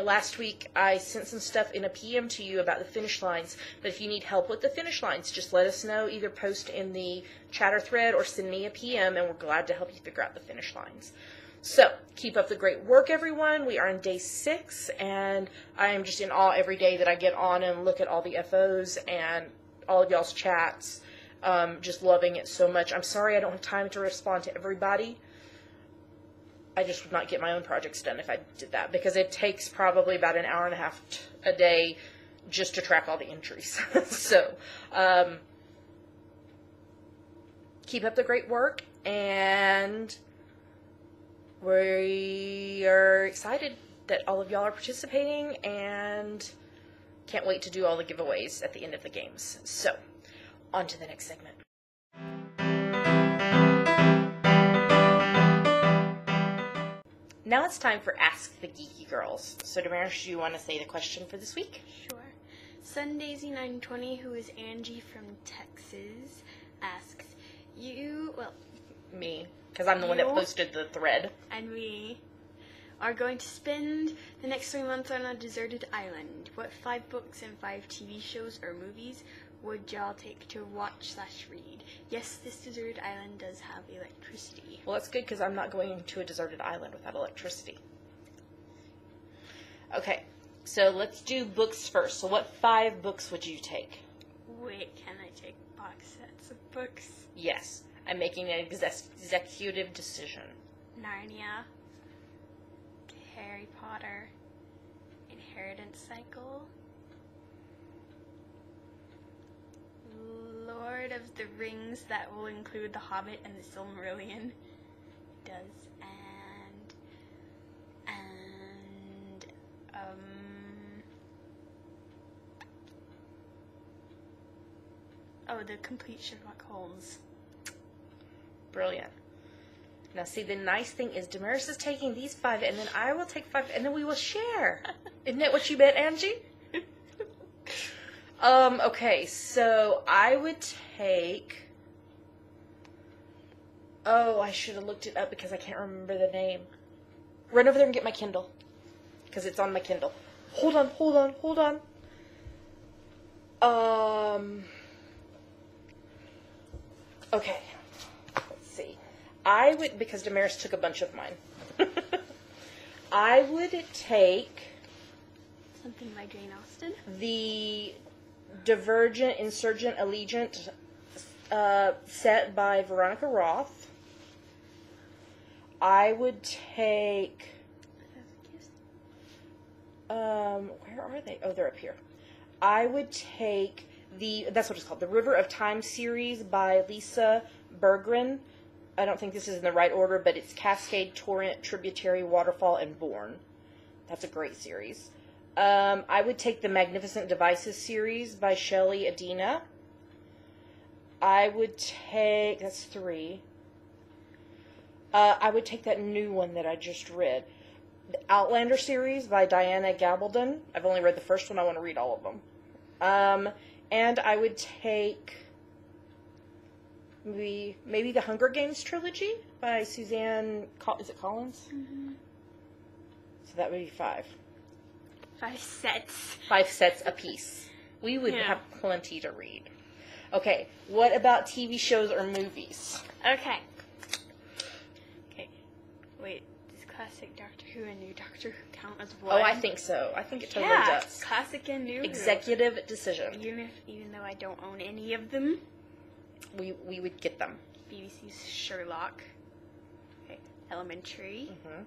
last week I sent some stuff in a PM to you about the finish lines. But if you need help with the finish lines, just let us know. Either post in the chatter thread or send me a PM, and we're glad to help you figure out the finish lines. So keep up the great work, everyone. We are on day 6, and I am just in awe every day that I get on and look at all the FOs and all of y'all's chats. Just loving it so much. I'm sorry I don't have time to respond to everybody. I just would not get my own projects done if I did that, because it takes probably about an hour and a half a day just to track all the entries. So, keep up the great work, and we are excited that all of y'all are participating, and can't wait to do all the giveaways at the end of the games. So, on to the next segment. Now it's time for Ask the Geeky Girls. So, Damaris, do you want to say the question for this week? Sure. Sundaisy920, who is Angie from Texas, asks, Me, because I'm the one that posted the thread. And we are going to spend the next 3 months on a deserted island. What 5 books and 5 TV shows or movies would y'all take to watch/read? Yes, this deserted island does have electricity. Well, that's good, because I'm not going to a deserted island without electricity. Okay, so let's do books first. So what 5 books would you take? Wait, can I take box sets of books? Yes, I'm making an executive decision. Narnia, Harry Potter, Inheritance Cycle, Lord of the Rings, that will include The Hobbit and The Silmarillion. Does, The Complete Sherlock Holmes. Brilliant. Now, see, the nice thing is Damaris is taking these 5, and then I will take 5, and then we will share. Isn't that what you bet, Angie? Okay, so I would take... Oh, I should have looked it up because I can't remember the name. Run over there and get my Kindle, because it's on my Kindle. Hold on. Okay, let's see. I would, because Damaris took a bunch of mine, I would take... Something by Jane Austen? The Divergent, Insurgent, Allegiant set by Veronica Roth. I would take... where are they? Oh, they're up here. I would take that's what it's called, the River of Time series by Lisa Berggren. I don't think this is in the right order, but it's Cascade, Torrent, Tributary, Waterfall, and Bourne. That's a great series. I would take the Magnificent Devices series by Shelley Adina. I would take... That's 3. I would take that new one that I just read. The Outlander series by Diana Gabaldon. I've only read the first one. I want to read all of them. And I would take maybe the Hunger Games trilogy by Suzanne... Is it Collins? Mm-hmm. So that would be 5. 5 sets. 5 sets apiece. We would have plenty to read. Okay, what about TV shows or movies? Okay. Wait, does classic Doctor Who and new Doctor Who count as one? Oh, I think so. I think it totally does. Classic and new. Executive decision. Even though I don't own any of them. We would get them. BBC's Sherlock. Okay. Elementary. Mm-hmm.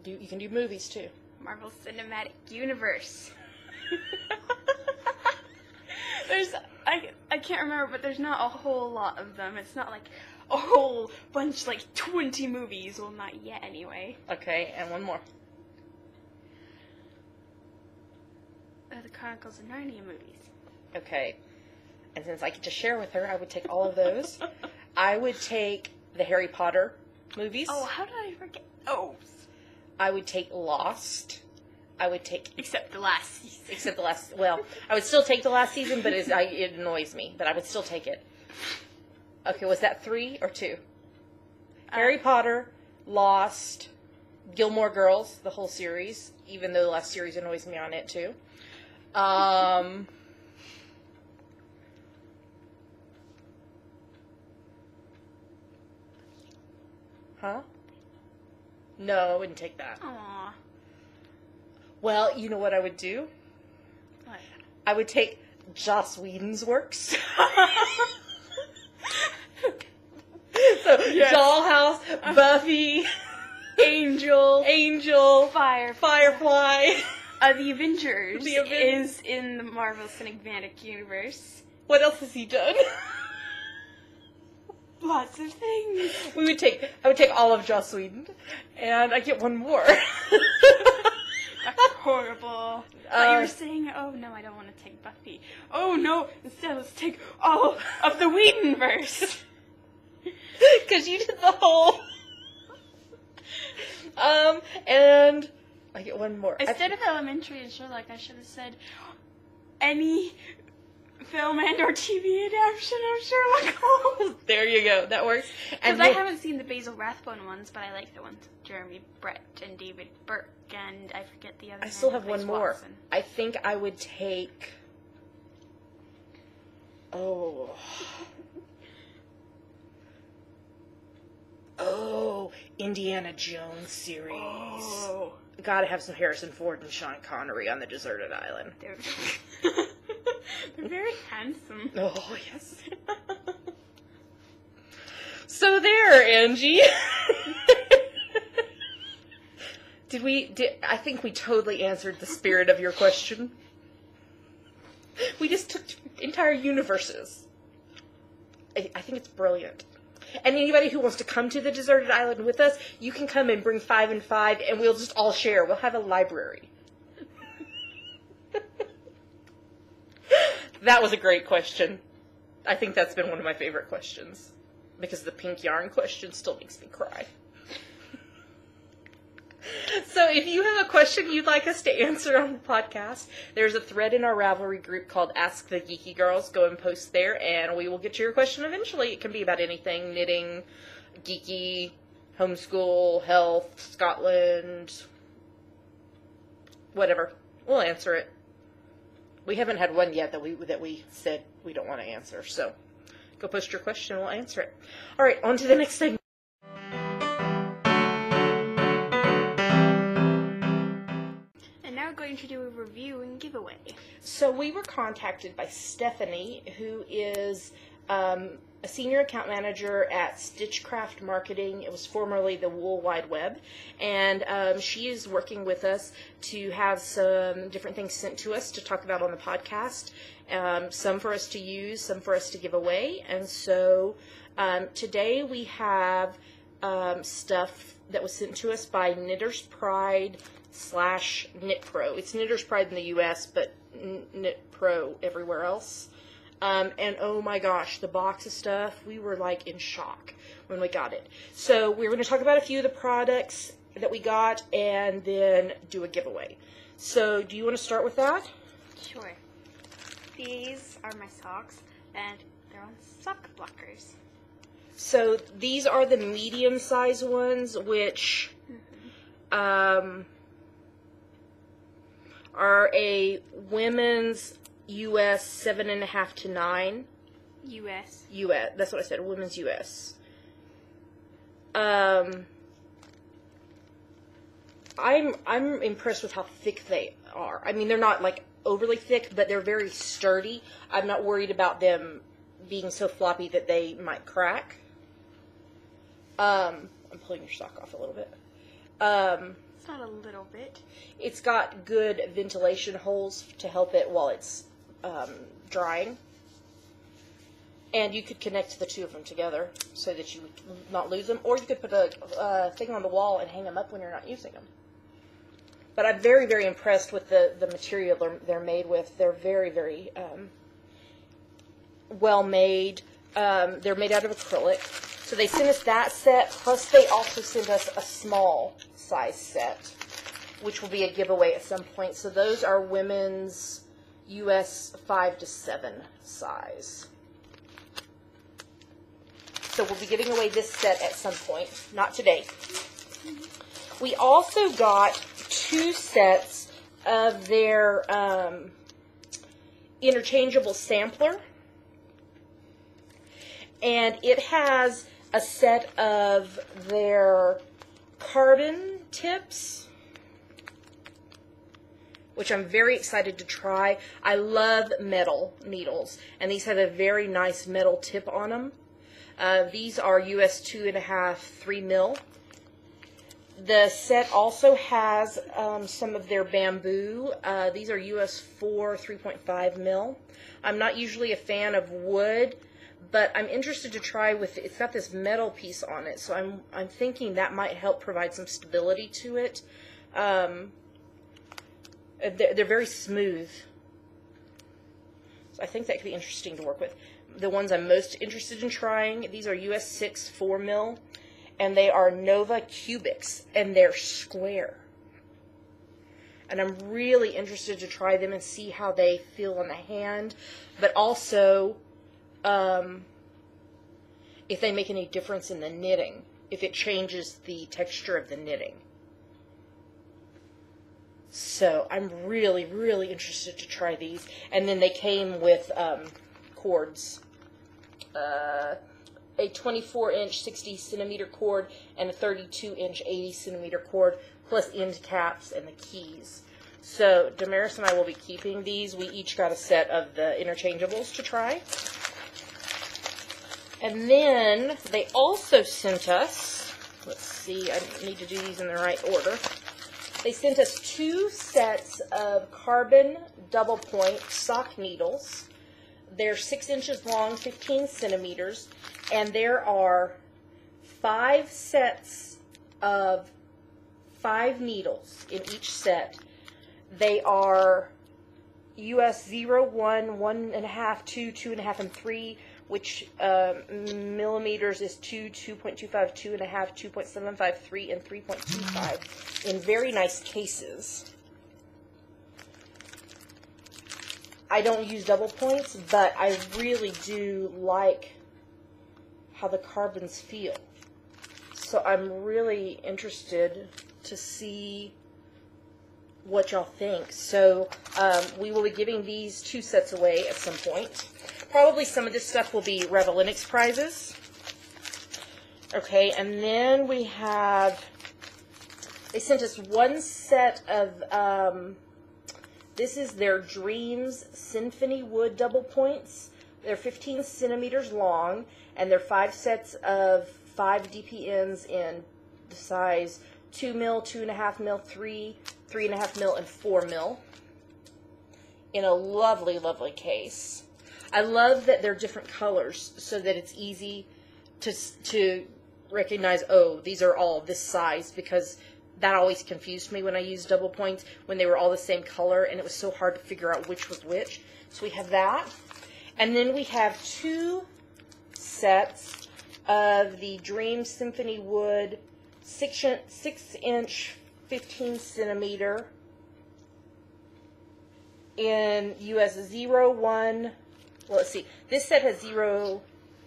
You can do movies too. Marvel Cinematic Universe. I can't remember, but there's not a whole lot of them. It's not like a whole bunch, like 20 movies. Well, not yet anyway. Okay, and one more. The Chronicles of Narnia movies. Okay. And since I get to share with her, I would take all of those. I would take the Harry Potter movies. Oh, how did I forget? Oh. I would take Lost. I would take... Except the last season. Well, I would still take the last season, but it annoys me. But I would still take it. Okay, was that 3 or 2? Harry Potter, Lost, Gilmore Girls, the whole series, even though the last series annoys me on it, too. Huh? No, I wouldn't take that. Aww. Well, you know what I would do? What? I would take Joss Whedon's works. So, yes. Dollhouse, Buffy, Angel, Firefly. The Avengers is in the Marvel Cinematic Universe. What else has he done? Lots of things. I would take all of Joss Whedon, and I get one more. That's horrible. But you were saying, oh no, I don't want to take Buffy. Oh no, instead let's take all of the Whedonverse. Because you did the whole. And I get one more. Instead of Elementary and Sherlock, I should have said any film and or TV adaptation of Sherlock Holmes. There you go. That works. Because I haven't seen the Basil Rathbone ones, but I like the ones with Jeremy Brett and David Burke, and I forget the other. I still have one more. Watson. I think I would take. Indiana Jones series. Oh. Gotta have some Harrison Ford and Sean Connery on the deserted island. They're very handsome. Oh, yes. So there, Angie. I think we totally answered the spirit of your question. We just took entire universes. I think it's brilliant. And anybody who wants to come to the deserted island with us, you can come and bring 5 and 5, and we'll just all share. We'll have a library. That was a great question. I think that's been one of my favorite questions. Because the pink yarn question still makes me cry. So if you have a question you'd like us to answer on the podcast, there's a thread in our Ravelry group called Ask the Geeky Girls. Go and post there, and we will get to your question eventually. It can be about anything: knitting, geeky, homeschool, health, Scotland, whatever. We'll answer it. We haven't had one yet that we said we don't want to answer, so go post your question and we'll answer it. All right, on to the next segment. Going to do a review and giveaway. So we were contacted by Stephanie, who is a senior account manager at Stitchcraft Marketing. It was formerly the Wool Wide Web, and she is working with us to have some different things sent to us to talk about on the podcast. Some for us to use, some for us to give away. And so today we have stuff that was sent to us by Knitter's Pride / Knit Pro. It's Knitter's Pride in the U.S., but Knit Pro everywhere else. And oh my gosh, the box of stuff, we were like in shock when we got it. So we're going to talk about a few of the products that we got and then do a giveaway. So do you want to start with that? Sure. These are my socks, and they're on sock blockers. So these are the medium-sized ones, which are a women's U.S. 7.5 to 9. U.S. That's what I said. Women's U.S. I'm impressed with how thick they are. I mean, they're not like overly thick, but they're very sturdy. I'm not worried about them being so floppy that they might crack. I'm pulling your sock off a little bit. It's not a little bit. It's got good ventilation holes to help it while it's drying. And you could connect the two of them together so that you would not lose them. Or you could put a thing on the wall and hang them up when you're not using them. But I'm very, very impressed with the material they're made with. They're very, very well made. They're made out of acrylic. So they sent us that set, plus they also sent us a small size set, which will be a giveaway at some point. So those are women's US 5 to 7 size. So we'll be giving away this set at some point, not today. We also got 2 sets of their interchangeable sampler. And it has a set of their carbon tips, which I'm very excited to try. I love metal needles, and these have a very nice metal tip on them. These are US 2.5, 3 mil. The set also has some of their bamboo. These are US 4, 3.5 mil. I'm not usually a fan of wood, but I'm interested to try with it. It's got this metal piece on it, so I'm thinking that might help provide some stability to it. They're very smooth, so I think that could be interesting to work with. The ones I'm most interested in trying, these are US 6 4 mil, and they are Nova Cubics, and they're square. And I'm really interested to try them and see how they feel on the hand, but also if they make any difference in the knitting, if it changes the texture of the knitting. So I'm really, really interested to try these. And then they came with cords. A 24-inch 60 centimeter cord and a 32-inch 80 centimeter cord, plus end caps and the keys. So Damaris and I will be keeping these. We each got a set of the interchangeables to try. And then they also sent us, let's see, I need to do these in the right order. They sent us 2 sets of carbon double point sock needles. They're 6 inches long, 15 centimeters, and there are 5 sets of 5 needles in each set. They are US 0, 1, 1.5, 2, 2.5, and 3, which millimeters is 2, 2.25, 2.5, 2.75, 3, and 3.25 in very nice cases. I don't use double points, but I really do like how the carbons feel. So I'm really interested to see what y'all think. So we will be giving these 2 sets away at some point. Probably some of this stuff will be Rebel Linux prizes. Okay, and then we have, they sent us 1 set of, this is their Dreams Symphony Wood double points. They're 15 centimeters long, and they're 5 sets of 5 DPNs in the size 2 mil, 2.5 mil, 3, 3.5 mil, and 4 mil in a lovely, lovely case. I love that they're different colors so that it's easy to recognize, oh, these are all this size, because that always confused me when I used double points, when they were all the same color, and it was so hard to figure out which was which. So we have that. And then we have 2 sets of the Dream Symphony Wood 6-inch 15 centimeter in US 0, 1. Well, let's see. This set has 0,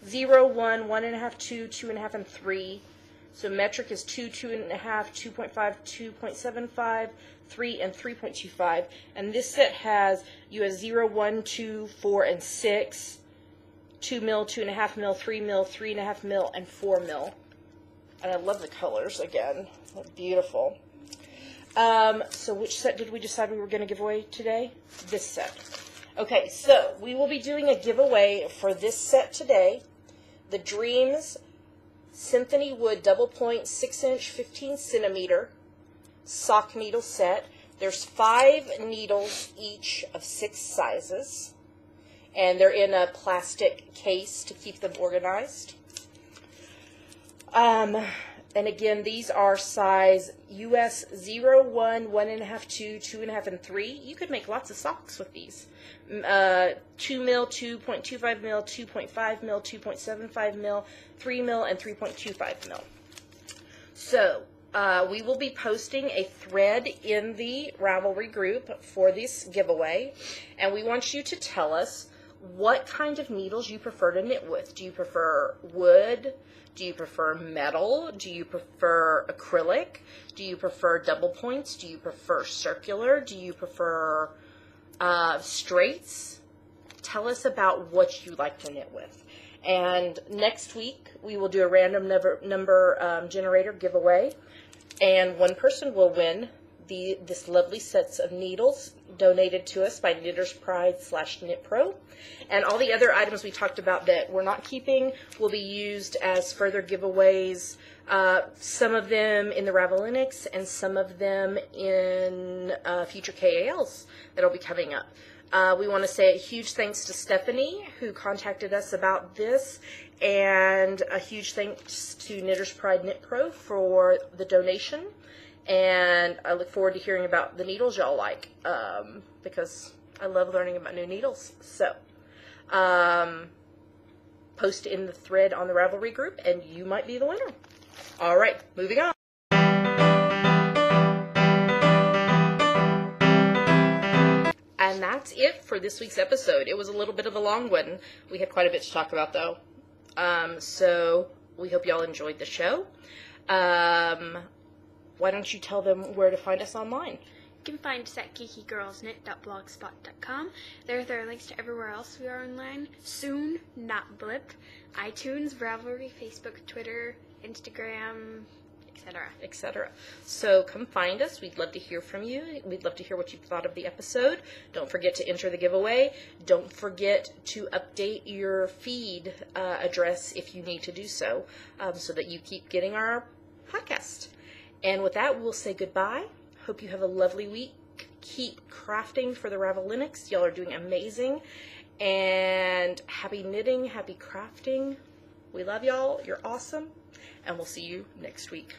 0, 1, 1.5, 2, 2.5, and 3. So metric is 2, 2.5, 2.5, 2.75, 3, and 3.25. And this set has US 0, 1, 2, 4, and 6, 2 mil, 2.5 mil, 3 mil, 3.5 mil, and 4 mil. And I love the colors again. They're beautiful. So which set did we decide we were going to give away today? This set. Okay, so we will be doing a giveaway for this set today. The Dreams Symphony Wood double point 6-inch 15 centimeter sock needle set. There's 5 needles each of 6 sizes, and they're in a plastic case to keep them organized. And And again, these are size US 0, 1, 1.5, 2, 2.5, and 3. You could make lots of socks with these. 2 mil, 2.25 mil, 2.5 mil, 2.75 mil, 3 mil, and 3.25 mil. So, we will be posting a thread in the Ravelry group for this giveaway, and we want you to tell us what kind of needles you prefer to knit with. Do you prefer wood? Do you prefer metal? Do you prefer acrylic? Do you prefer double points? Do you prefer circular? Do you prefer straights? Tell us about what you like to knit with. And next week, we will do a random number generator giveaway, and one person will win this lovely sets of needles donated to us by Knitter's Pride / Knit Pro. And all the other items we talked about that we're not keeping will be used as further giveaways. Some of them in the Ravelinics and some of them in future KALs that'll be coming up. We want to say a huge thanks to Stephanie, who contacted us about this, and a huge thanks to Knitter's Pride Knit Pro for the donation. And I look forward to hearing about the needles y'all like, because I love learning about new needles. So, post in the thread on the Ravelry group, and you might be the winner. All right, moving on. And that's it for this week's episode. It was a little bit of a long one. We had quite a bit to talk about, though. So we hope y'all enjoyed the show. Why don't you tell them where to find us online? You can find us at geekygirlsknit.blogspot.com. There are links to everywhere else we are online. Soon, not blip. iTunes, Ravelry, Facebook, Twitter, Instagram, etc. etc. So come find us. We'd love to hear from you. We'd love to hear what you thought of the episode. Don't forget to enter the giveaway. Don't forget to update your feed address if you need to do so, so that you keep getting our podcast. And with that, we'll say goodbye. Hope you have a lovely week. Keep crafting for the Ravelinics. Y'all are doing amazing. And happy knitting, happy crafting. We love y'all. You're awesome. And we'll see you next week.